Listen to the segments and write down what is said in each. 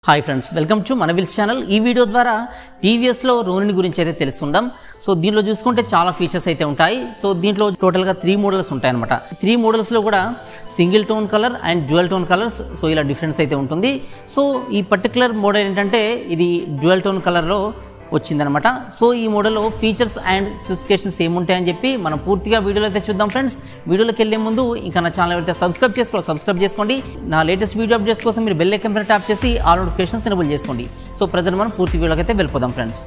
Hi friends, welcome to మన wills channel. ఈ video ద్వారా టీవీఎస్లో రోనిని గురించి అయితే తెలుసుకుందాం. సో దీంట్లో చూసుకుంటే చాలా ఫీచర్స్ అయితే ఉంటాయి. సో దీంట్లో టోటల్గా 3 మోడల్స్ ఉంటాయన్నమాట. 3 మోడల్స్లో కూడా single tone colour and dual tone colours. So ఇలా డిఫరెన్స్ అయితే ఉంటుంది. సో ఈ పర్టికులర్ మోడల్ ఏంటంటే ఇది డ్యూయల్ టోన్ కలర్లో వచ్చిందనమాట. సో ఈ మోడల్లో ఫీచర్స్ అండ్ స్పెసిఫికేషన్స్ ఏముంటాయని చెప్పి మనం పూర్తిగా వీడియోలో అయితే చూద్దాం ఫ్రెండ్స్. వీడియోలోకి వెళ్ళే ముందు ఇంకా నా ఛానల్ అయితే సబ్స్క్రైబ్ చేసుకోండి. నా లేటెస్ట్ వీడియో అప్డేట్స్ కోసం మీరు బెల్ ఐకాన్ పైన ట్యాప్ చేసి ఆల్ నోటిఫికేషన్స్ ఎనేబుల్ చేసుకోండి. సో ప్రజెంట్ మనం పూర్తి వీడియోలోకి అయితే వెళ్ళిపోదాం ఫ్రెండ్స్.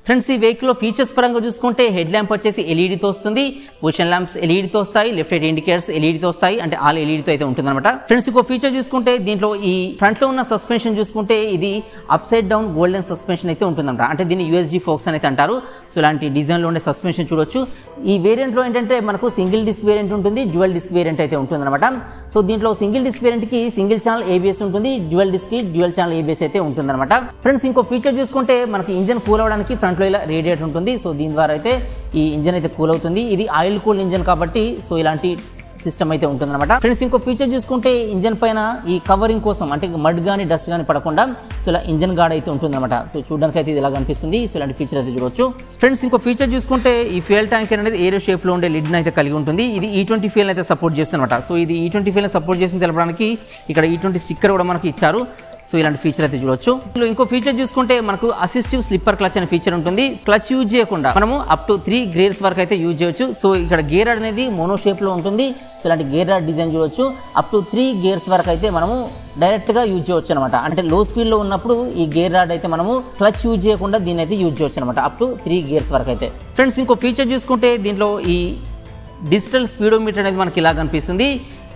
ఫ్రెండ్స్, ఈ వెహికల్లో ఫీచర్స్ పరంగా చూసుకుంటే హెడ్ ల్యాంప్ వచ్చేసి ఎల్ఈడితో వస్తుంది. పొజిషన్ ల్యాంప్స్ ఎల్ఈడితో వస్తాయి. లెఫ్ట్ రైట్ ఇండికేటర్స్ ఎల్ఈడితో వస్తాయి. అంటే ఆల్ ఎల్ఈడితో అయితే ఉంటుందన్నమాట. ఫ్రెండ్స్, ఇంకో ఫీచర్ చూసుకుంటే దీంట్లో ఈ ఫ్రంట్లో ఉన్న సస్పెన్షన్ చూసుకుంటే ఇది up side down golden suspension అయితే ఉంటుందన్నమాట. అంటే దీన్ని యూఎస్జీ ఫోక్స్ అని అయితే అంటారు. సో ఇలాంటి డిజైన్లో ఉండే సస్పెన్షన్ చూడొచ్చు. ఈ వేరియంట్లో ఏంటంటే మనకు సింగిల్ డిస్క్ వేరియంట్ ఉంటుంది, డ్యూయల్ డిస్క్ వేరియంట్ అయితే ఉంటుందన్నమాట. సో దీంట్లో సింగిల్ డిస్క్ వేరియంట్కి సింగిల్ ఛానల్ ఏబిఎస్ ఉంటుంది, డ్యూయల్ డిస్క్కి డ్యూయల్ ఛానల్ ఏబిఎస్ అయితే ఉంటుందన్నమాట. ఫ్రెండ్స్, ఇంకో ఫీచర్ చూసుకుంటే మనకి ఇంజన్ కూల్ అవ్వడానికి ఫ్రంట్లో ఇలా రేడియేటర్ ఉంటుంది. సో దీని ద్వారా అయితే ఈ ఇంజన్ అయితే కూల్ అవుతుంది. ఇది ఆయిల్ కూల్ ఇంజన్ కాబట్టి సో ఇలాంటి సిస్టమ్ అయితే ఉంటుందన్నమాట. ఫ్రెండ్స్, ఇంకో ఫీచర్ చూసుకుంటే ఇంజన్ పైన ఈ కవరింగ్ కోసం అంటే మడ్ కానీ డస్ట్ కానీ పడకుండా సో ఇలా ఇంజన్ గార్డ్ అయితే ఉంటుందన్నమాట. సో చూడడానికి అయితే ఇది ఇలా కనిపిస్తుంది. సో ఇలాంటి ఫీచర్ అయితే చూడవచ్చు. ఫ్రెండ్స్, ఇంకో ఫీచర్ చూసుకుంటే ఈ ఫ్యూయల్ ట్యాంక్ అనేది ఏరో షేప్ లో ఉండే లిడ్ అయితే కలిగి ఉంటుంది. ఇది E20 ఫ్యూయల్ అయితే సపోర్ట్ చేస్తుందన్నమాట. సో ఇది E20 ఫ్యూయల్ సపోర్ట్ చేస్తుంది తెలపడానికి ఇక్కడ E20 స్టిక్కర్ కూడా మనకి ఇచ్చారు. సో ఇలాంటి ఫీచర్ అయితే చూడొచ్చు. ఇంకో ఫీచర్ చూసుకుంటే మనకు అసిస్టివ్ స్లిప్పర్ క్లచ్ అనే ఫీచర్ ఉంటుంది. క్లచ్ యూజ్ చేయకుండా మనము అప్ టు 3 గేర్స్ వరకు అయితే యూజ్ చేయొచ్చు. సో ఇక్కడ గేర్ రాడ్ అనేది మోనో షేప్ లో ఉంటుంది. సో ఇలాంటి గేర్ రాడ్ డిజైన్ చూడొచ్చు. అప్ టు 3 గేర్స్ వరకు అయితే మనము డైరెక్ట్ గా యూజ్ చేయొచ్చు అనమాట. అంటే లో స్పీడ్ లో ఉన్నప్పుడు ఈ గేర్ రాడ్ అయితే మనము క్లచ్ యూజ్ చేయకుండా దీన్ని అయితే యూజ్ చేయొచ్చు అనమాట. అప్ టు 3 గేర్స్ వరకు అయితే. ఫ్రెండ్స్, ఇంకో ఫీచర్ చూసుకుంటే దీంట్లో ఈ డిజిటల్ స్పీడోమీటర్ అనేది మనకి ఇలా కనిపిస్తుంది.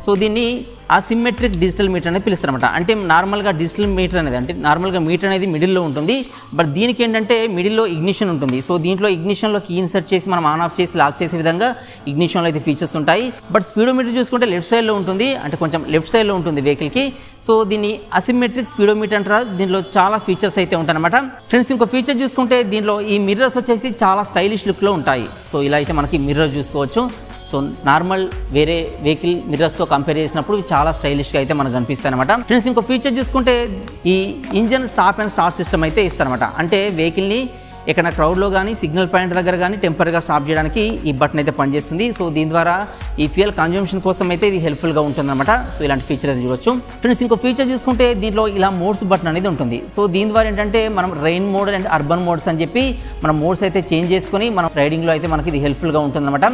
సో దీన్ని అసిమెట్రిక్ డిజిటల్ మీటర్ అనేది పిలుస్తారన్నమాట. అంటే నార్మల్గా డిజిటల్ మీటర్ అనేది అంటే నార్మల్గా మీటర్ అనేది మిడిల్లో ఉంటుంది. బట్ దీనికి ఏంటంటే మిడిల్లో ఇగ్నిషన్ ఉంటుంది. సో దీంట్లో ఇగ్నిషన్లో కీ ఇన్సర్ట్ చేసి మనం ఆన్ ఆఫ్ చేసి లాక్ చేసే విధంగా ఇగ్నిషన్లో అయితే ఫీచర్స్ ఉంటాయి. బట్ స్పీడోమీటర్ చూసుకుంటే లెఫ్ట్ సైడ్లో ఉంటుంది. అంటే కొంచెం లెఫ్ట్ సైడ్లో ఉంటుంది వెహికల్కి. సో దీన్ని అసిమెట్రిక్ స్పీడోమీటర్ అంటారు. దీంట్లో చాలా ఫీచర్స్ అయితే ఉంటాయన్నమాట. ఫ్రెండ్స్, ఇంకో ఫీచర్ చూసుకుంటే దీంట్లో ఈ మిర్రర్స్ వచ్చేసి చాలా స్టైలిష్ లుక్లో ఉంటాయి. సో ఇలా అయితే మనకి మిర్రర్ చూసుకోవచ్చు. సో నార్మల్ వేరే వెహికల్ మిర్రర్స్తో కంపేర్ చేసినప్పుడు చాలా స్టైలిష్గా అయితే మనకు కనిపిస్తాయి అనమాట. ఫ్రెండ్స్, ఇంకో ఫీచర్ చూసుకుంటే ఈ engine stop and start system అయితే ఇస్తారనమాట. అంటే వెహికల్ని ఎక్కడ క్రౌడ్లో కానీ సిగ్నల్ పాయింట్ దగ్గర కానీ టెంపరీగా స్టాప్ చేయడానికి ఈ బటన్ అయితే పనిచేస్తుంది. సో దీని ద్వారా ఈ ఫ్యూయల్ కన్జంప్షన్ కోసం అయితే ఇది హెల్ప్ఫుల్గా ఉంటుందన్నమాట. సో ఇలాంటి ఫీచర్ అయితే చూడొచ్చు. ఫ్రెండ్స్ ఇంకో ఫీచర్ చూసుకుంటే దీంట్లో ఇలా మోడ్స్ బటన్ అనేది ఉంటుంది. సో దీని ద్వారా ఏంటంటే మనం rain mode and urban modes అని చెప్పి మనం మోడ్స్ అయితే చేంజ్ చేసుకొని మనం రైడింగ్లో అయితే మనకి ఇది హెల్ప్ఫుల్గా ఉంటుందన్నమాట.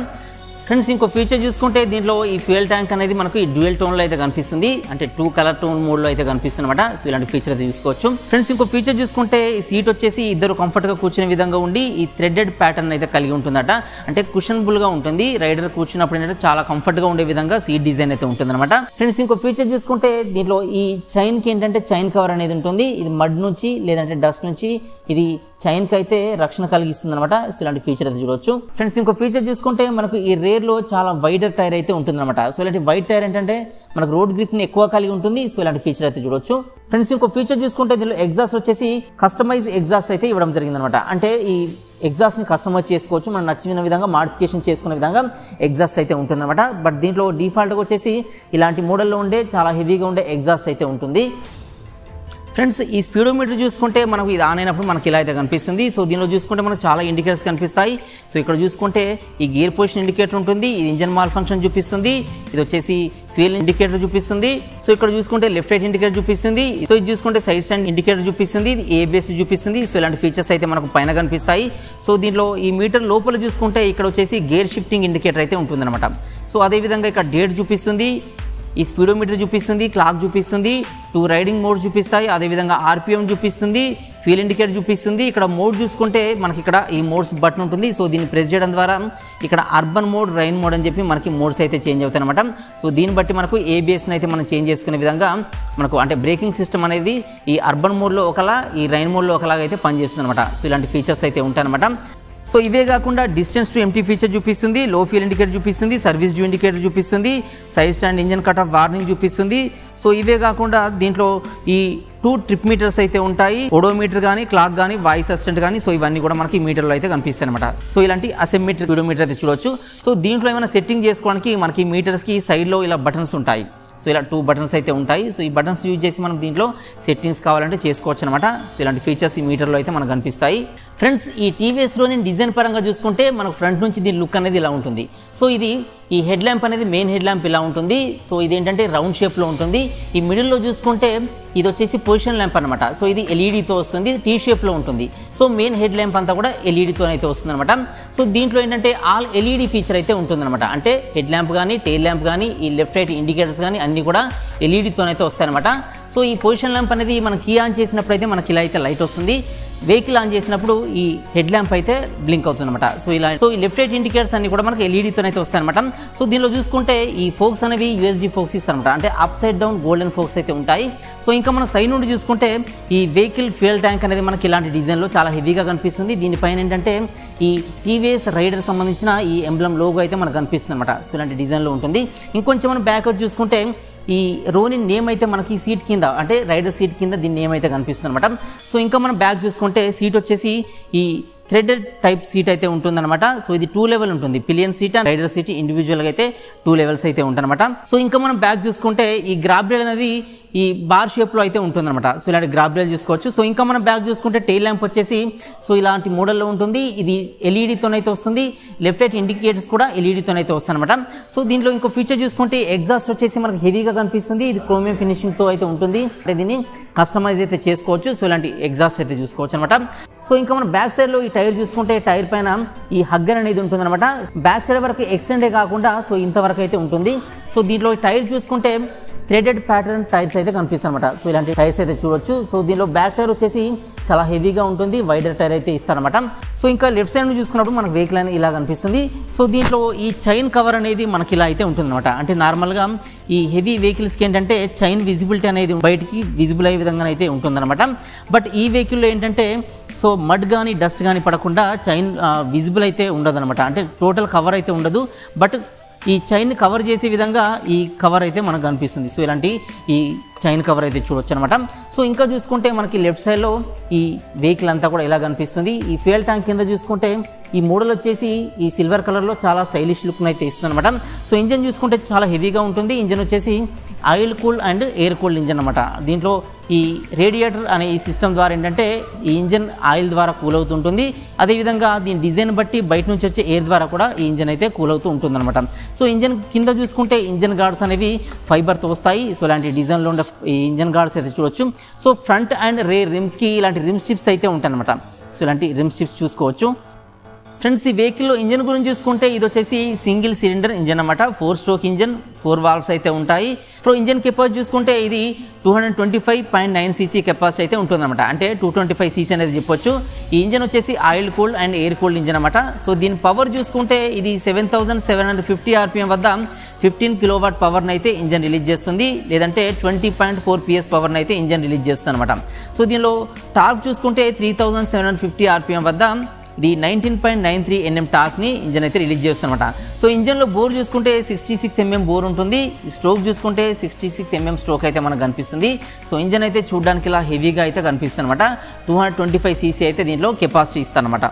ఫ్రెండ్స్ ఇంకో ఫీచర్ చూసుకుంటే దీంట్లో ఈ ఫ్యూయల్ ట్యాంక్ అనేది మనకు ఈ డ్యూయల్ టోన్లో అయితే కనిపిస్తుంది, అంటే 2 కలర్ టోన్ మోడ్లో అయితే కనిపిస్తుంది అనమాట. సో ఇలాంటి ఫీచర్ అయితే చూసుకోవచ్చు. ఫ్రెండ్స్ ఇంకో ఫీచర్ చూసుకుంటే ఈ సీట్ వచ్చేసి ఇద్దరు కంఫర్ట్గా కూర్చునే విధంగా ఉండి ఈ థ్రెడెడ్ ప్యాటర్న్ అయితే కలిగి ఉంటుందట. అంటే కుషనబుల్గా ఉంటుంది, రైడర్ కూర్చున్నప్పుడు ఏంటంటే చాలా కంఫర్ట్గా ఉండే విధంగా సీట్ డిజైన్ అయితే ఉంటుందన్నమాట. ఫ్రెండ్స్ ఇంకో ఫీచర్ చూసుకుంటే దీంట్లో ఈ చైన్కి ఏంటంటే చైన్ కవర్ అనేది ఉంటుంది. ఇది మడ్ నుంచి లేదంటే డస్ట్ నుంచి ఇది చైన్కి అయితే రక్షణ కలిగిస్తుంది అనమాట. సో ఇలాంటి ఫీచర్ అయితే చూడవచ్చు. ఫ్రెండ్స్ ఇంకో ఫీచర్ చూసుకుంటే మనకు ఈ రేర్లో చాలా వైడర్ టైర్ అయితే ఉంటుందన్నమాట. సో ఇలాంటి వైడ్ టైర్ ఏంటంటే మనకు రోడ్ గ్రిప్ని ఎక్కువ కలిగి ఉంటుంది. సో ఇలాంటి ఫీచర్ అయితే చూడవచ్చు. ఫ్రెండ్స్ ఇంకో ఫీచర్ చూసుకుంటే దీనిలో ఎగ్జాస్ట్ వచ్చేసి కస్టమైజ్ ఎగ్జాస్ట్ అయితే ఇవ్వడం జరిగిందనమాట. అంటే ఈ ఎగ్జాస్ట్ని కస్టమైజ్ చేసుకోవచ్చు, మనం నచ్చిన విధంగా మాడిఫికేషన్ చేసుకునే విధంగా ఎగ్జాస్ట్ అయితే ఉంటుందన్నమాట. బట్ దీంట్లో డిఫాల్ట్గా వచ్చేసి ఇలాంటి మోడల్లో ఉండే చాలా హెవీగా ఉండే ఎగ్జాస్ట్ అయితే ఉంటుంది. ఫ్రెండ్స్ ఈ స్పీడోమీటర్ చూసుకుంటే మనకు ఇది ఆన్ అయినప్పుడు మనకి ఇలా అయితే కనిపిస్తుంది. సో దీనిలో చూసుకుంటే మనకు చాలా ఇండికేటర్స్ కనిపిస్తాయి. సో ఇక్కడ చూసుకుంటే ఈ గేర్ పొజిషన్ ఇండికేటర్ ఉంటుంది, ఇది ఇంజన్ మాల్ ఫంక్షన్ చూపిస్తుంది, ఇది వచ్చేసి ఫ్యూయల్ ఇండికేటర్ చూపిస్తుంది. సో ఇక్కడ చూసుకుంటే లెఫ్ట్ రైట్ ఇండికేటర్ చూపిస్తుంది. సో ఇది చూసుకుంటే సైడ్ స్టాండ్ ఇండికేటర్ చూపిస్తుంది, ఇది ఏబిఎస్ చూపిస్తుంది. సో ఇలాంటి ఫీచర్స్ అయితే మనకు పైన కనిపిస్తాయి. సో దీంట్లో ఈ మీటర్ లోపల చూసుకుంటే ఇక్కడ వచ్చేసి గేర్ షిఫ్టింగ్ ఇండికేటర్ అయితే ఉంటుందన్నమాట. సో అదేవిధంగా ఇక్కడ డేట్ చూపిస్తుంది, ఈ స్పీడోమీటర్ చూపిస్తుంది, క్లాక్ చూపిస్తుంది, 2 రైడింగ్ మోడ్స్ చూపిస్తాయి, అదేవిధంగా ఆర్పిఎం చూపిస్తుంది, ఫ్యూయల్ ఇండికేటర్ చూపిస్తుంది. ఇక్కడ మోడ్ చూసుకుంటే మనకి ఇక్కడ ఈ మోడ్స్ బటన్ ఉంటుంది. సో దీన్ని ప్రెస్ చేయడం ద్వారా ఇక్కడ అర్బన్ మోడ్, రైన్ మోడ్ అని చెప్పి మనకి మోడ్స్ అయితే చేంజ్ అవుతాయి అనమాట. సో దీన్ని బట్టి మనకు ఏబిఎస్ని అయితే మనం చేంజ్ చేసుకునే విధంగా మనకు అంటే బ్రేకింగ్ సిస్టమ్ అనేది ఈ అర్బన్ మోడ్లో ఒకలా, ఈ రైన్ మోడ్లో ఒకలాగా అయితే పనిచేస్తుంది అనమాట. సో ఇలాంటి ఫీచర్స్ అయితే ఉంటాయి అనమాట. సో ఇవే కాకుండా డిస్టెన్స్ టు ఎంటీ ఫీచర్ చూపిస్తుంది, లో ఫ్యూయల్ ఇండికేటర్ చూపిస్తుంది, సర్వీస్ డ్యూ ఇండికేటర్ చూపిస్తుంది, side stand engine cut off warning చూపిస్తుంది. సో ఇవే కాకుండా దీంట్లో ఈ 2 ట్రిప్ మీటర్స్ అయితే ఉంటాయి, ఓడోమీటర్ కానీ క్లాక్ కానీ వాయిస్ అసిస్టెంట్ కానీ. సో ఇవన్నీ కూడా మనకి మీటర్లో అయితే కనిపిస్తాయి అనమాట. సో ఇలాంటి అసెంబ్లీమీటర్, స్పీడోమీటర్ అయితే చూడవచ్చు. సో దీంట్లో ఏమైనా సెట్టింగ్ చేసుకోవడానికి మనకి మీటర్స్కి సైడ్లో ఇలా బటన్స్ ఉంటాయి. సో ఇలా 2 బటన్స్ అయితే ఉంటాయి. సో ఈ బటన్స్ యూజ్ చేసి మనం దీంట్లో సెట్టింగ్స్ కావాలంటే చేసుకోవచ్చు అనమాట. సో ఇలాంటి ఫీచర్స్ ఈ మీటర్లో అయితే మనకు కనిపిస్తాయి. ఫ్రెండ్స్ ఈ టీవీఎస్లోని డిజైన్ పరంగా చూసుకుంటే మనకు ఫ్రంట్ నుంచి దీని లుక్ అనేది ఇలా ఉంటుంది. సో ఇది ఈ హెడ్ ల్యాంప్ అనేది మెయిన్ హెడ్ ల్యాంప్ ఇలా ఉంటుంది. సో ఇది ఏంటంటే రౌండ్ షేప్లో ఉంటుంది. ఈ మిడిల్లో చూసుకుంటే ఇది వచ్చేసి పొజిషన్ ల్యాంప్ అనమాట. సో ఇది ఎల్ఈడితో వస్తుంది, టీ షేప్లో ఉంటుంది. సో మెయిన్ హెడ్ ల్యాంప్ అంతా కూడా ఎల్ఈడితో అయితే వస్తుంది అనమాట. సో దీంట్లో ఏంటంటే ఆల్ ఎల్ఈడి ఫీచర్ అయితే ఉంటుందన్నమాట. అంటే హెడ్ ల్యాంప్ కానీ టెయిల్ ల్యాంప్ కానీ ఈ లెఫ్ట్ రైట్ ఇండికేటర్స్ కానీ అన్నీ కూడా ఎల్ఈడితో అయితే వస్తాయన్నమాట. సో ఈ పొజిషన్ ల్యాంప్ అనేది మనం కీ ఆన్ చేసినప్పుడు అయితే మనకి ఇలా అయితే లైట్ వస్తుంది, వెహికల్ ఆన్ చేసినప్పుడు ఈ హెడ్ ల్యాంప్ అయితే బ్లింక్ అవుతుంది అనమాట. సో ఇలా సో ఈ లెఫ్ట్ రైట్ ఇండికేటర్స్ అన్ని కూడా మనకి ఎల్ఈడితో అయితే వస్తాయి అనమాట. సో దీనిలో చూసుకుంటే ఈ ఫోక్స్ అనేవి యూఎస్డి ఫోక్స్ ఇస్తారనమాట. అంటే upside down golden forks అయితే ఉంటాయి. సో ఇంకా మనం సైడ్ నుండి చూసుకుంటే ఈ వెహికల్ ఫ్యూయల్ ట్యాంక్ అనేది మనకి ఇలాంటి డిజైన్లో చాలా హెవీగా కనిపిస్తుంది. దీనిపైన ఏంటంటే ఈ టీవీఎస్ రైడర్ సంబంధించిన ఈ ఎంబ్లమ్ లోగో అయితే మనకు కనిపిస్తుంది అనమాట. సో ఇలాంటి డిజైన్లో ఉంటుంది. ఇంకొంచెం మనం బ్యాక్ వచ్చి చూసుకుంటే ఈ రోనిన్ నేమ్ అయితే మనకి సీట్ కింద అంటే రైడర్ సీట్ కింద దీని నేమ్ అయితే కనిపిస్తుంది అనమాట. సో ఇంకా మనం బ్యాక్ చూసుకుంటే సీట్ వచ్చేసి ఈ థ్రెడెడ్ టైప్ సీట్ అయితే ఉంటుందన్నమాట. సో ఇది 2 లెవెల్ ఉంటుంది, pillion seat and rider seat ఇండివిజువల్గా అయితే 2 లెవెల్స్ అయితే ఉంటాయన్నమాట. సో ఇంకా మనం బ్యాక్ చూసుకుంటే ఈ గ్రాబ్ రైల్ అనేది ఈ బార్ షేప్లో అయితే ఉంటుందన్నమాట. సో ఇలాంటి గ్రాబ్ రైల్ చూసుకోవచ్చు. సో ఇంకా మనం బ్యాక్ చూసుకుంటే టెయిల్ ల్యాంప్ వచ్చేసి సో ఇలాంటి మోడల్లో ఉంటుంది. ఇది ఎల్ఈడితోనైతే వస్తుంది, లెఫ్ట్ రైట్ ఇండికేటర్స్ కూడా ఎల్ఈడితోనైతే వస్తాయి అనమాట. సో దీంట్లో ఇంకో ఫీచర్ చూసుకుంటే ఎగ్జాస్ట్ వచ్చేసి మనకు హెవీగా కనిపిస్తుంది, ఇది క్రోమియం ఫినిషింగ్తో అయితే ఉంటుంది. అంటే దీన్ని కస్టమైజ్ అయితే చేసుకోవచ్చు. సో ఇలాంటి ఎగ్జాస్ట్ అయితే చూసుకోవచ్చు అనమాట. సో ఇంకా మనం బ్యాక్ సైడ్లో ఈ టైర్ చూసుకుంటే టైర్ పైన ఈ హగ్గర్ అనేది ఉంటుంది అనమాట. బ్యాక్ సైడ్ వరకు ఎక్స్టెండే కాకుండా సో ఇంతవరకు అయితే ఉంటుంది. సో దీంట్లో టైర్ చూసుకుంటే థ్రెడెడ్ ప్యాటర్న్ టైర్స్ అయితే కనిపిస్తాయి అనమాట. సో ఇలాంటి టైర్స్ అయితే చూడొచ్చు. సో దీనిలో బ్యాక్ టైర్ వచ్చేసి చాలా హెవీగా ఉంటుంది, వైడర్ టైర్ అయితే ఇస్తారనమాట. సో ఇంకా లెఫ్ట్ సైడ్ చూసుకున్నప్పుడు మనకు వెహికల్ అనేది ఇలా కనిపిస్తుంది. సో దీంట్లో ఈ చైన్ కవర్ అనేది మనకి ఇలా అయితే ఉంటుందన్నమాట. అంటే నార్మల్గా ఈ హెవీ వెహికల్స్కి ఏంటంటే చైన్ విజిబిలిటీ అనేది బయటికి విజిబుల్ అయ్యే విధంగా అయితే ఉంటుందన్నమాట. బట్ ఈ వెహికల్లో ఏంటంటే సో మడ్ కానీ డస్ట్ కానీ పడకుండా చైన్ విజిబుల్ అయితే ఉండదన్నమాట. అంటే టోటల్ కవర్ అయితే ఉండదు, బట్ ఈ చైన్ని కవర్ చేసే విధంగా ఈ కవర్ అయితే మనకు కనిపిస్తుంది. సో ఇలాంటి ఈ చైన్ కవర్ అయితే చూడొచ్చు అనమాట. సో ఇంకా చూసుకుంటే మనకి లెఫ్ట్ సైడ్లో ఈ వెహికల్ అంతా కూడా ఇలా కనిపిస్తుంది. ఈ ఫ్యూయల్ ట్యాంక్ కింద చూసుకుంటే ఈ మోడల్ వచ్చేసి ఈ సిల్వర్ కలర్లో చాలా స్టైలిష్ లుక్ అయితే ఇస్తుంది అనమాట. సో ఇంజన్ చూసుకుంటే చాలా హెవీగా ఉంటుంది. ఇంజన్ వచ్చేసి oil cool and air cooled engine అనమాట. దీంట్లో ఈ రేడియేటర్ అనే ఈ సిస్టమ్ ద్వారా ఏంటంటే ఈ ఇంజన్ ఆయిల్ ద్వారా కూల్ అవుతుంటుంది. అదేవిధంగా దీని డిజైన్ బట్టి బయట నుంచి వచ్చే ఎయిర్ ద్వారా కూడా ఈ ఇంజన్ అయితే కూల్ అవుతూ ఉంటుంది అనమాట. సో ఇంజన్ కింద చూసుకుంటే ఇంజన్ గార్డ్స్ అనేవి ఫైబర్తో వస్తాయి. సో ఇలాంటి డిజైన్లో ఉండే ఈ ఇంజన్ గార్డ్స్ అయితే చూడొచ్చు. సో ఫ్రంట్ అండ్ రేర్ రిమ్స్కి ఇలాంటి రిమ్ స్ట్రిప్స్ అయితే ఉంటాయి అనమాట. సో ఇలాంటి రిమ్ స్ట్రిప్స్ చూసుకోవచ్చు. ఫ్రెండ్స్ ఈ వెహికల్లో ఇంజన్ గురించి చూసుకుంటే ఇది వచ్చేసి సింగిల్ సిలిండర్ ఇంజన్ అనమాట. 4 స్ట్రోక్ ఇంజన్, 4 వాల్వ్స్ అయితే ఉంటాయి. సో ఇంజన్ కెపాసిటీ చూసుకుంటే ఇది 225.9 cc కెపాసిటీ అయితే ఉంటుందన్నమాట. అంటే 225 cc అనేది చెప్పొచ్చు. ఈ ఇంజన్ వచ్చేసి oil cooled and air cooled engine అనమాట. సో దీని పవర్ చూసుకుంటే ఇది 7750 rpm వద్ద 15 kW పవర్ని అయితే ఇంజన్ రిలీజ్ చేస్తుంది. లేదంటే 20.4 PS పవర్ని అయితే ఇంజన్ రిలీజ్ చేస్తుంది అనమాట. సో దీనిలో టార్క్ చూసుకుంటే 3750 rpm వద్ద ఇది 19.93 Nm టార్క్ని ఇంజన్ అయితే రిలీజ్ చేస్తుందన్నమాట. సో ఇంజన్లో బోర్ చూసుకుంటే 66 mm బోర్ ఉంటుంది. స్ట్రోక్ చూసుకుంటే 66 mm స్ట్రోక్ అయితే మనకు కనిపిస్తుంది. సో ఇంజన్ అయితే చూడడానికి ఇలా హెవీగా అయితే కనిపిస్తుంది అనమాట. 225 cc అయితే దీంట్లో కెపాసిటీ ఇస్తారనమాట.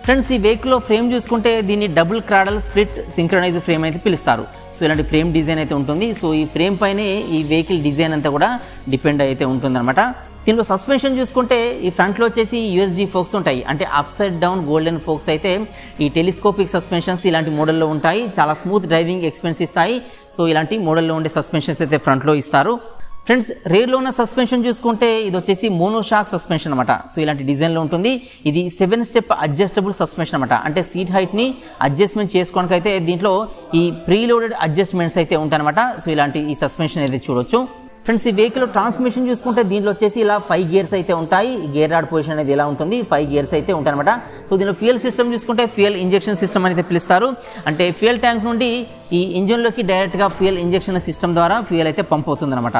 ఫ్రెండ్స్ ఈ వెహికల్లో ఫ్రేమ్ చూసుకుంటే దీన్ని double cradle split synchronise frame అయితే పిలుస్తారు. సో ఇలాంటి ఫ్రేమ్ డిజైన్ అయితే ఉంటుంది. సో ఈ ఫ్రేమ్ పైనే ఈ వెహికల్ డిజైన్ అంతా కూడా డిపెండ్ అయితే ఉంటుందన్నమాట. దీనిలో సస్పెన్షన్ చూసుకుంటే ఈ ఫ్రంట్లో వచ్చేసి యూఎస్డి ఫోక్స్ ఉంటాయి. అంటే upside down golden forks అయితే ఈ టెలిస్కోపిక్ సస్పెన్షన్స్ ఇలాంటి మోడల్లో ఉంటాయి. చాలా స్మూత్ డ్రైవింగ్ ఎక్స్పీరియన్స్ ఇస్తాయి. సో ఇలాంటి మోడల్లో ఉండే సస్పెన్షన్స్ అయితే ఫ్రంట్లో ఇస్తారు. ఫ్రెండ్స్ రేర్లో ఉన్న సస్పెన్షన్ చూసుకుంటే ఇది వచ్చేసి మోనోషాక్ సస్పెన్షన్ అనమాట. సో ఇలాంటి డిజైన్లో ఉంటుంది. ఇది 7 స్టెప్ అడ్జస్టబుల్ సస్పెన్షన్ అనమాట. అంటే సీట్ హైట్ని అడ్జస్ట్మెంట్ చేసుకోవడానికి అయితే దీంట్లో ఈ ప్రీలోడెడ్ అడ్జస్ట్మెంట్స్ అయితే ఉంటాయన్నమాట. సో ఇలాంటి ఈ సస్పెన్షన్ అయితే చూడొచ్చు. ఫ్రెండ్స్ ఈ వెహికల్ ట్రాన్స్మిషన్ చూసుకుంటే దీంట్లో వచ్చేసి ఇలా 5 గేర్స్ అయితే ఉంటాయి. ఈ గేర్ రాడ్ పొజిషన్ అనేది ఎలా ఉంటుంది, 5 గేర్స్ అయితే ఉంటాయి అనమాట. సో దీనిలో ఫ్యూయల్ సిస్టమ్ చూసుకుంటే ఫ్యూయల్ ఇంజెక్షన్ సిస్టమ్ అయితే పిలుస్తారు. అంటే ఫ్యూయల్ ట్యాంక్ నుండి ఈ ఇంజన్లోకి డైరెక్ట్గా ఫ్యూయల్ ఇంజెక్షన్ సిస్టమ్ ద్వారా ఫ్యూయల్ అయితే పంప్ అవుతుంది అనమాట.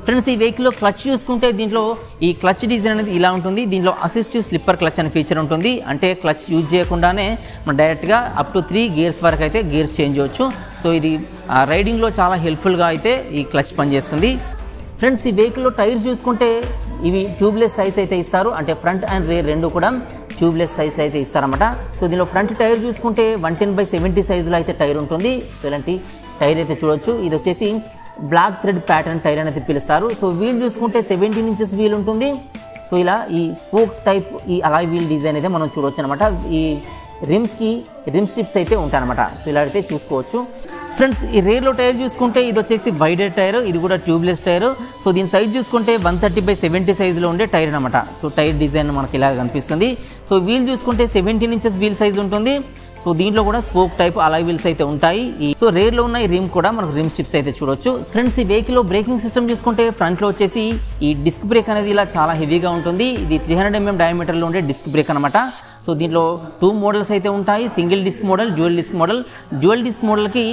ఫ్రెండ్స్ ఈ వెహికల్లో క్లచ్ చూసుకుంటే దీంట్లో ఈ క్లచ్ డిజైన్ అనేది ఇలా ఉంటుంది. దీంట్లో అసిస్టివ్ స్లిప్పర్ క్లచ్ అనే ఫీచర్ ఉంటుంది. అంటే క్లచ్ యూజ్ చేయకుండానే మనం డైరెక్ట్గా అప్ టు 3 గేర్స్ వరకు అయితే గేర్స్ చేంజ్ చేయవచ్చు. సో ఇది రైడింగ్లో చాలా హెల్ప్ఫుల్గా అయితే ఈ క్లచ్ పనిచేస్తుంది. ఫ్రెండ్స్ ఈ వెహికల్లో టైర్స్ చూసుకుంటే ఇవి ట్యూబ్లెస్ టైర్స్ అయితే ఇస్తారు. అంటే ఫ్రంట్ అండ్ రేర్ రెండు కూడా ట్యూబ్లెస్ టైర్స్ అయితే ఇస్తారన్నమాట. సో దీనిలో ఫ్రంట్ టైర్ చూసుకుంటే 110/70 సైజులో అయితే టైర్ ఉంటుంది. సో ఇలాంటి టైర్ అయితే చూడొచ్చు. ఇది వచ్చేసి బ్లాక్ థ్రెడ్ ప్యాటర్న్ టైర్ అనేది పిలుస్తారు. సో వీల్ చూసుకుంటే 17 inches వీల్ ఉంటుంది. సో ఇలా ఈ స్పోక్ టైప్ ఈ అలాయ్ వీల్ డిజైన్ అయితే మనం చూడవచ్చు అనమాట. ఈ రిమ్స్కి రిమ్ స్ట్రిప్స్ అయితే ఉంటాయి అనమాట. సో ఇలా అయితే చూసుకోవచ్చు. ఫ్రెండ్స్ ఈ రేర్లో టైర్ చూసుకుంటే ఇది వచ్చేసి వైడెడ్ టైర్, ఇది కూడా ట్యూబ్లెస్ టైర్. సో దీని సైజ్ చూసుకుంటే 130/70 సైజులో ఉండే టైర్ అనమాట. సో టైర్ డిజైన్ మనకి ఇలా కనిపిస్తుంది. సో వీల్ చూసుకుంటే 17 inches వీల్ సైజ్ ఉంటుంది. సో దీంట్లో కూడా స్పోక్ టైప్ అలాయ్ వీల్స్ అయితే ఉంటాయి. సో రేర్లో ఉన్న ఈ రిమ్ కూడా మనకు రిమ్ స్ట్రిప్స్ అయితే చూడొచ్చు. ఫ్రెండ్స్ ఈ వెహికల్లో బ్రేకింగ్ సిస్టమ్ చూసుకుంటే ఫ్రంట్లో వచ్చేసి ఈ డిస్క్ బ్రేక్ అనేది ఇలా చాలా హెవీగా ఉంటుంది. ఇది 300 mm డయామీటర్లో ఉండే డిస్క్ బ్రేక్ అనమాట. సో దీంట్లో 2 మోడల్స్ అయితే ఉంటాయి. Single disc model, dual disc model. Dual disc మోడల్కి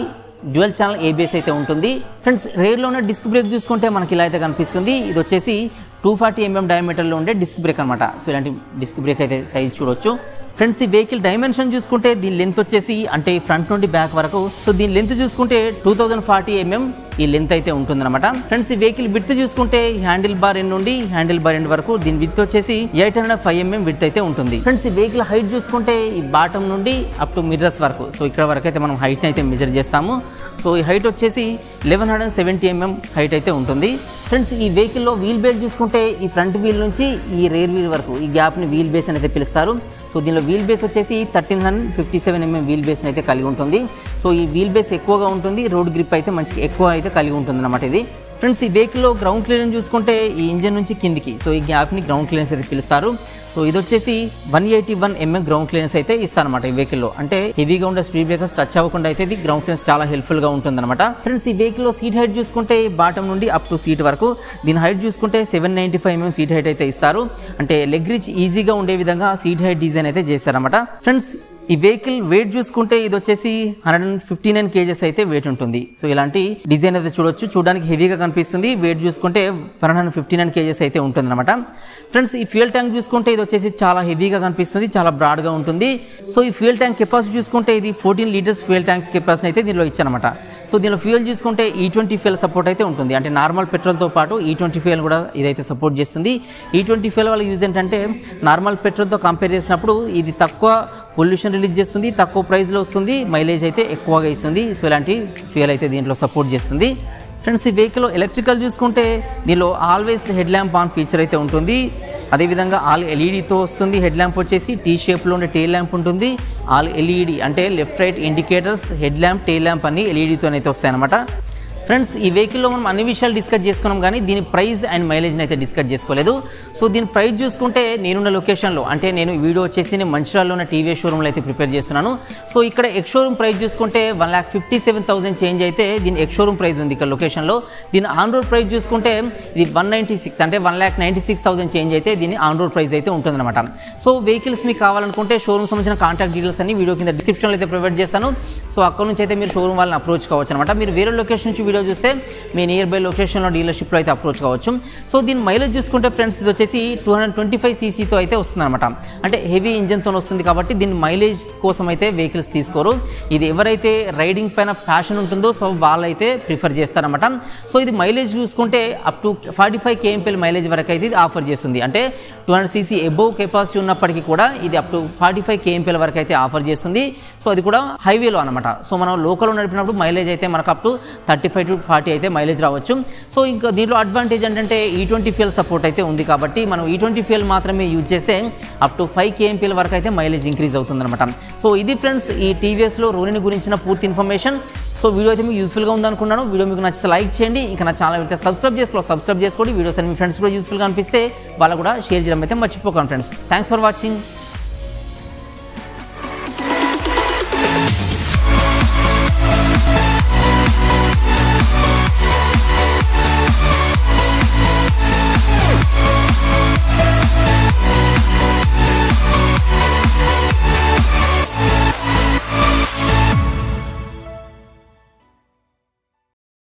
డ్యూయల్ ఛానల్ ABS అయితే ఉంటుంది. ఫ్రెండ్స్ రేర్లో ఉన్న డిస్క్ బ్రేక్ చూసుకుంటే మనకి ఇలా అయితే కనిపిస్తుంది. ఇది వచ్చేసి 240 mm డయామీటర్లో ఉండే డిస్క్ బ్రేక్ అనమాట. సో ఇలాంటి డిస్క్ బ్రేక్ అయితే సైజ్ చూడొచ్చు. ఫ్రెండ్స్ ఈ వెహికల్ డైమెన్షన్ చూసుకుంటే దీని లెంత్ వచ్చేసి అంటే ఫ్రంట్ నుండి బ్యాక్ వరకు. సో దీని లెంత్ చూసుకుంటే 2040 mm ఈ లెంత్ అయితే ఉంటుందన్నమాట. ఫ్రెండ్స్ ఈ వెహికల్ విడ్త్ చూసుకుంటే హ్యాండిల్ బార్ ఎండ్ నుండి హ్యాండిల్ బార్ ఎండ్ వరకు దీని విడ్త్ వచ్చేసి 805 mm విడ్త్ అయితే ఉంటుంది. ఫ్రెండ్స్ ఈ వెహికల్ హైట్ చూసుకుంటే ఈ బాటమ్ నుండి అప్ టు మిర్రర్స్ వరకు. సో ఇక్కడ వరకు అయితే మనం హైట్ని అయితే మెజర్ చేస్తాము. సో ఈ హైట్ వచ్చేసి 1170 mm హైట్ అయితే ఉంటుంది. ఫ్రెండ్స్ ఈ వెహికల్లో వీల్ బేస్ చూసుకుంటే ఈ ఫ్రంట్ వీల్ నుంచి ఈ రేర్ వీల్ వరకు ఈ గ్యాప్ని వీల్ బేస్ అనేది పిలుస్తారు. సో దీనిలో వీల్ బేస్ వచ్చేసి 1357 mm వీల్ బేస్ని అయితే కలిగి ఉంటుంది. సో ఈ వీల్ బేస్ ఎక్కువగా ఉంటుంది. రోడ్ గ్రిప్ అయితే మంచి ఎక్కువ అయితే కలిగి ఉంటుంది అన్నమాట ఇది. ఫ్రెండ్స్ ఈ వెహికల్లో గ్రౌండ్ క్లియరెన్స్ చూసుకుంటే ఈ ఇంజన్ నుంచి కిందికి సో ఈ గ్యాప్ని గ్రౌండ్ క్లియరెన్స్ అయితే పిలుస్తారు. సో ఇది వచ్చేసి 181 mm గ్రౌండ్ క్లియరెన్స్ అయితే ఇస్తారనమాట ఈ వెహికల్లో. అంటే హెవీగా ఉండే స్పీడ్ బ్రేకర్స్ టచ్ అవ్వకుండా అయితే ఇది గ్రౌండ్ క్లియరెన్స్ చాలా హెల్ప్ఫుల్గా ఉంటుందన్నమాట. ఫ్రెండ్స్ ఈ వెహికల్లో సీట్ హైట్ చూసుకుంటే బాటమ్ నుండి అప్ టు సీట్ వరకు దీని హైట్ చూసుకుంటే 795 mm సీట్ హైట్ అయితే ఇస్తారు. అంటే లెగ్ రీచ్ ఈజీగా ఉండే విధంగా సీట్ హైట్ డిజైన్ అయితే చేస్తారన్నమాట. ఫ్రెండ్స్ ఈ వెహికల్ వెయిట్ చూసుకుంటే ఇది వచ్చేసి 159 kgs అయితే వెయిట్ ఉంటుంది. సో ఇలాంటి డిజైన్ అయితే చూడొచ్చు, చూడడానికి హెవీగా కనిపిస్తుంది. వెయిట్ చూసుకుంటే 159 kgs అయితే ఉంటుంది అనమాట. ఫ్రెండ్స్ ఈ ఫ్యూయల్ ట్యాంక్ చూసుకుంటే ఇది వచ్చేసి చాలా హెవీగా కనిపిస్తుంది, చాలా బ్రాడ్గా ఉంటుంది. సో ఈ ఫ్యూయల్ ట్యాంక్ కెపాసిటీ చూసుకుంటే ఇది 14 లీటర్స్ ఫ్యూయల్ ట్యాంక్ కెపాసిటీ అయితే దీనిలో ఇచ్చానమాట. సో దీనిలో ఫ్యూయల్ చూసుకుంటే E20 ఫ్యూయల్ సపోర్ట్ అయితే ఉంటుంది. అంటే నార్మల్ పెట్రోల్తో పాటు E20 ఫ్యూయల్ కూడా ఇదైతే సపోర్ట్ చేస్తుంది. E20 ఫ్యూయల్ వల్ల యూజ్ ఏంటంటే నార్మల్ పెట్రోల్తో కంపేర్ చేసినప్పుడు ఇది తక్కువ పొల్యూషన్ రిలీజ్ చేస్తుంది, తక్కువ ప్రైస్లో వస్తుంది, మైలేజ్ అయితే ఎక్కువగా ఇస్తుంది. సో ఇలాంటి ఫ్యూయల్ అయితే దీంట్లో సపోర్ట్ చేస్తుంది. ఫ్రెండ్స్ ఈ వెహికల్ ఎలక్ట్రికల్ చూసుకుంటే దీనిలో always head lamp on feature అయితే ఉంటుంది. అదేవిధంగా ఆల్ ఎల్ఈడితో వస్తుంది. హెడ్ ల్యాంప్ వచ్చేసి టీ షేప్లో ఉండే టెయిల్ ల్యాంప్ ఉంటుంది. ఆల్ ఎల్ఈడి అంటే left right indicators, head lamp, tail lamp అన్ని ఎల్ఈడితో అయితే వస్తాయన్నమాట. ఫ్రెండ్స్ ఈ వెహికల్లో మనం అన్ని విషయాలు డిస్కస్ చేసుకున్నాం, కానీ దీని ప్రైస్ అండ్ మైలేజ్ని అయితే డిస్కస్ చేసుకోలేదు. సో దీని ప్రైస్ చూసుకుంటే నేనున్న లొకేషన్లో, అంటే నేను వీడియో వచ్చేసి నేను మంచిర్యాలలో ఉన్న టీవీఎస్ షోరూమ్లో అయితే ప్రిపేర్ చేస్తున్నాను. సో ఇక్కడ ఎక్స్ షోరూమ్ ప్రైస్ చూసుకుంటే 1,57,000 చేంజ్ అయితే దీని ఎక్స్ షోరూమ్ ప్రైస్ ఉంది ఇక్కడ లొకేషన్లో. దీని ఆన్ రోడ్ ప్రైస్ చూసుకుంటే ఇది 196 అంటే 1,96,000 చేంజ్ అయితే దీని ఆన్ రోడ్ ప్రైస్ అయితే ఉంటుందన్నమాట. సో వెహికల్స్ మీకు కావాలనుకుంటే షోరూమ్ సంబంధించిన కాంటాక్ట్ డీటెయిల్స్ అన్ని వీడియో కింద డిస్క్రిప్షన్లో అయితే ప్రొవైడ్ చేస్తాను. సో అక్కడ నుంచి అయితే మీరు షోరూమ్ వాళ్ళని అప్రోచ్ కావచ్చు అనమాట. మీరు వేరే లొకేషన్ నుంచి వీడియో చూస్తే మీ నియర్ బై లొకేషన్లో డీలర్షిప్లో అయితే అప్రోచ్ కావచ్చు. సో దీని మైలేజ్ చూసుకుంటే ఫ్రెండ్స్ ఇది వచ్చేసి 225 cc అయితే వస్తుంది అనమాట. అంటే హెవీ ఇంజన్తో వస్తుంది కాబట్టి దీని మైలేజ్ కోసం అయితే వెహికల్స్ తీసుకోరు. ఇది ఎవరైతే రైడింగ్ పైన ప్యాషన్ ఉంటుందో సో వాళ్ళైతే ప్రిఫర్ చేస్తారనమాట. సో ఇది మైలేజ్ చూసుకుంటే అప్ టు 45 kmpl మైలేజ్ వరకు అయితే ఇది ఆఫర్ చేస్తుంది. అంటే 200 cc ఎబోవ్ కెపాసిటీ ఉన్నప్పటికీ కూడా ఇది అప్ టు 45 kmpl వరకు అయితే ఆఫర్ చేస్తుంది. సో అది కూడా హైవేలో అనమాట. సో మనం లోకల్లో నడిపినప్పుడు మైలేజ్ అయితే మనకు అప్ టు 35 to 40 అయితే మైలేజ్ రావచ్చు. సో ఇంకా దీంట్లో అడ్వాంటేజ్ ఏంటంటే E20 ఫ్యూయల్ సపోర్ట్ అయితే ఉంది కాబట్టి మనం E20 ఫ్యూయల్ మాత్రమే యూజ్ చేస్తే అప్ టు 5 kmpl వరకు అయితే మైలేజ్ ఇంక్రీజ్ అవుతుంది అనమాట. సో ఇది ఫ్రెండ్స్ ఈ టీవీఎస్లో రోనిని గురించిన పూర్తి ఇన్ఫర్మేషన్. సో వీడియో అయితే మీకు యూస్ఫుల్గా ఉందనుకున్నాను. వీడియో మీకు నచ్చితే లైక్ చేయండి. ఇంకా నా ఛానల్ అయితే సబ్స్క్రైబ్ చేసుకోండి. వీడియోస్ అన్ని మీ ఫ్రెండ్స్ కూడా యూస్ఫుల్గా అనిపిస్తే వాళ్ళకు కూడా షేర్ చేయడం అయితే మర్చిపోకండి ఫ్రెండ్స్. Thanks for watching.